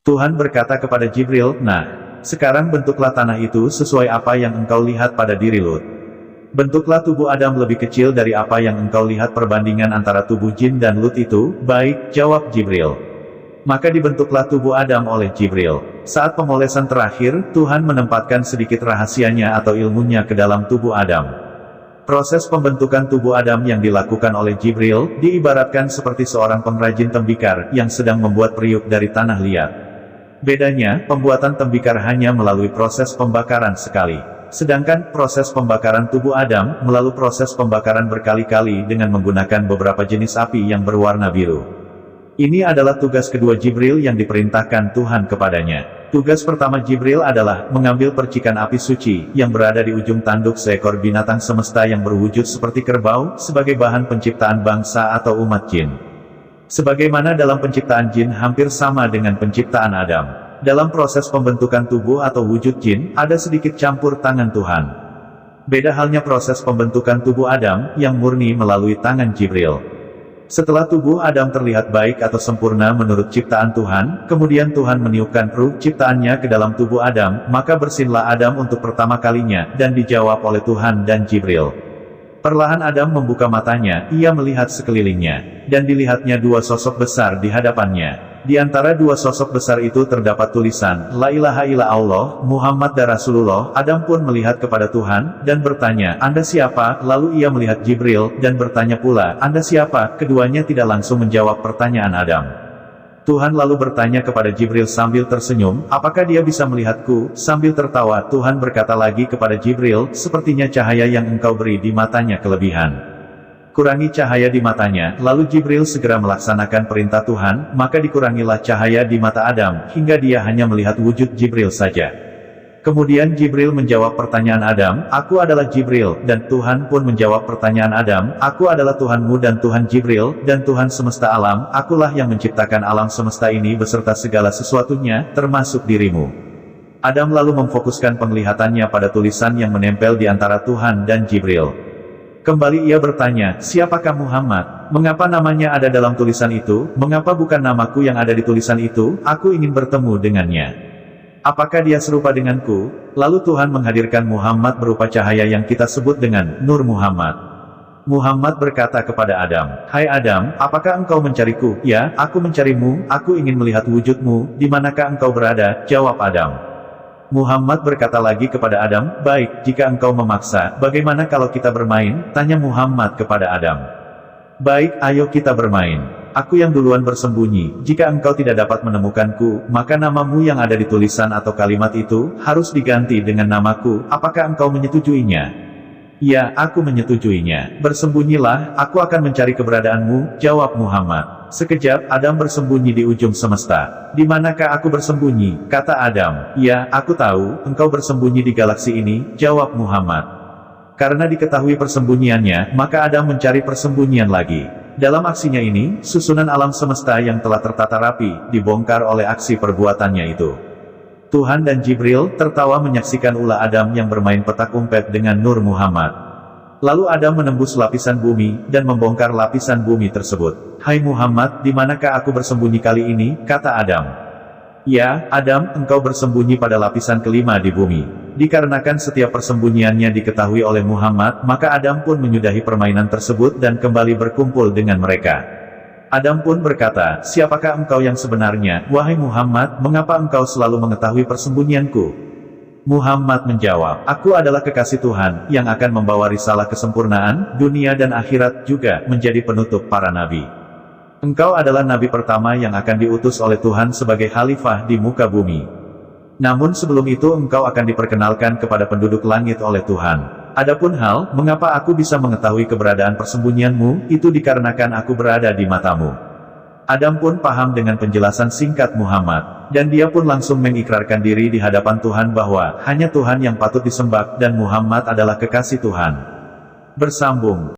Tuhan berkata kepada Jibril, "Nah, sekarang bentuklah tanah itu sesuai apa yang engkau lihat pada diri Lut. Bentuklah tubuh Adam lebih kecil dari apa yang engkau lihat perbandingan antara tubuh jin dan Lut itu." "Baik," jawab Jibril. Maka dibentuklah tubuh Adam oleh Jibril. Saat pemolesan terakhir, Tuhan menempatkan sedikit rahasianya atau ilmunya ke dalam tubuh Adam. Proses pembentukan tubuh Adam yang dilakukan oleh Jibril, diibaratkan seperti seorang pengrajin tembikar, yang sedang membuat periuk dari tanah liat. Bedanya, pembuatan tembikar hanya melalui proses pembakaran sekali. Sedangkan, proses pembakaran tubuh Adam, melalui proses pembakaran berkali-kali dengan menggunakan beberapa jenis api yang berwarna biru. Ini adalah tugas kedua Jibril yang diperintahkan Tuhan kepadanya. Tugas pertama Jibril adalah mengambil percikan api suci, yang berada di ujung tanduk seekor binatang semesta yang berwujud seperti kerbau, sebagai bahan penciptaan bangsa atau umat jin. Sebagaimana dalam penciptaan jin hampir sama dengan penciptaan Adam. Dalam proses pembentukan tubuh atau wujud jin, ada sedikit campur tangan Tuhan. Beda halnya proses pembentukan tubuh Adam, yang murni melalui tangan Jibril. Setelah tubuh Adam terlihat baik atau sempurna menurut ciptaan Tuhan, kemudian Tuhan meniupkan ruh ciptaannya ke dalam tubuh Adam, maka bersinlah Adam untuk pertama kalinya, dan dijawab oleh Tuhan dan Jibril. Perlahan Adam membuka matanya, ia melihat sekelilingnya, dan dilihatnya dua sosok besar di hadapannya. Di antara dua sosok besar itu terdapat tulisan, "La ilaha illallah, Muhammad Rasulullah." Adam pun melihat kepada Tuhan, dan bertanya, "Anda siapa?" Lalu ia melihat Jibril, dan bertanya pula, "Anda siapa?" Keduanya tidak langsung menjawab pertanyaan Adam. Tuhan lalu bertanya kepada Jibril sambil tersenyum, "Apakah dia bisa melihatku?" Sambil tertawa, Tuhan berkata lagi kepada Jibril, "Sepertinya cahaya yang engkau beri di matanya kelebihan. Kurangi cahaya di matanya." Lalu Jibril segera melaksanakan perintah Tuhan, maka dikurangilah cahaya di mata Adam, hingga dia hanya melihat wujud Jibril saja. Kemudian Jibril menjawab pertanyaan Adam, "Aku adalah Jibril," dan Tuhan pun menjawab pertanyaan Adam, "Aku adalah Tuhanmu dan Tuhan Jibril, dan Tuhan semesta alam, akulah yang menciptakan alam semesta ini beserta segala sesuatunya, termasuk dirimu." Adam lalu memfokuskan penglihatannya pada tulisan yang menempel di antara Tuhan dan Jibril. Kembali ia bertanya, "Siapakah Muhammad? Mengapa namanya ada dalam tulisan itu? Mengapa bukan namaku yang ada di tulisan itu? Aku ingin bertemu dengannya. Apakah dia serupa denganku?" Lalu Tuhan menghadirkan Muhammad berupa cahaya yang kita sebut dengan Nur Muhammad. Muhammad berkata kepada Adam, "Hai Adam, apakah engkau mencariku?" "Ya, aku mencarimu, aku ingin melihat wujudmu, di manakah engkau berada?" jawab Adam. Muhammad berkata lagi kepada Adam, "Baik, jika engkau memaksa, bagaimana kalau kita bermain?" tanya Muhammad kepada Adam. "Baik, ayo kita bermain. Aku yang duluan bersembunyi, jika engkau tidak dapat menemukanku, maka namamu yang ada di tulisan atau kalimat itu, harus diganti dengan namaku, apakah engkau menyetujuinya?" "Ya, aku menyetujuinya. Bersembunyilah, aku akan mencari keberadaanmu," jawab Muhammad. Sekejap, Adam bersembunyi di ujung semesta. "Di manakah aku bersembunyi?" kata Adam. "Ya, aku tahu, engkau bersembunyi di galaksi ini," jawab Muhammad. Karena diketahui persembunyiannya, maka Adam mencari persembunyian lagi. Dalam aksinya ini, susunan alam semesta yang telah tertata rapi, dibongkar oleh aksi perbuatannya itu. Tuhan dan Jibril tertawa menyaksikan ulah Adam yang bermain petak umpet dengan Nur Muhammad. Lalu Adam menembus lapisan bumi, dan membongkar lapisan bumi tersebut. "Hai Muhammad, di manakah aku bersembunyi kali ini?" kata Adam. "Ya, Adam, engkau bersembunyi pada lapisan kelima di bumi." Dikarenakan setiap persembunyiannya diketahui oleh Muhammad, maka Adam pun menyudahi permainan tersebut dan kembali berkumpul dengan mereka. Adam pun berkata, "Siapakah engkau yang sebenarnya, wahai Muhammad, mengapa engkau selalu mengetahui persembunyianku?" Muhammad menjawab, "Aku adalah kekasih Tuhan, yang akan membawa risalah kesempurnaan, dunia dan akhirat juga, menjadi penutup para nabi. Engkau adalah nabi pertama yang akan diutus oleh Tuhan sebagai khalifah di muka bumi. Namun sebelum itu engkau akan diperkenalkan kepada penduduk langit oleh Tuhan. Adapun hal, mengapa aku bisa mengetahui keberadaan persembunyianmu, itu dikarenakan aku berada di matamu." Adam pun paham dengan penjelasan singkat Muhammad, dan dia pun langsung mengikrarkan diri di hadapan Tuhan bahwa hanya Tuhan yang patut disembah, dan Muhammad adalah kekasih Tuhan. Bersambung.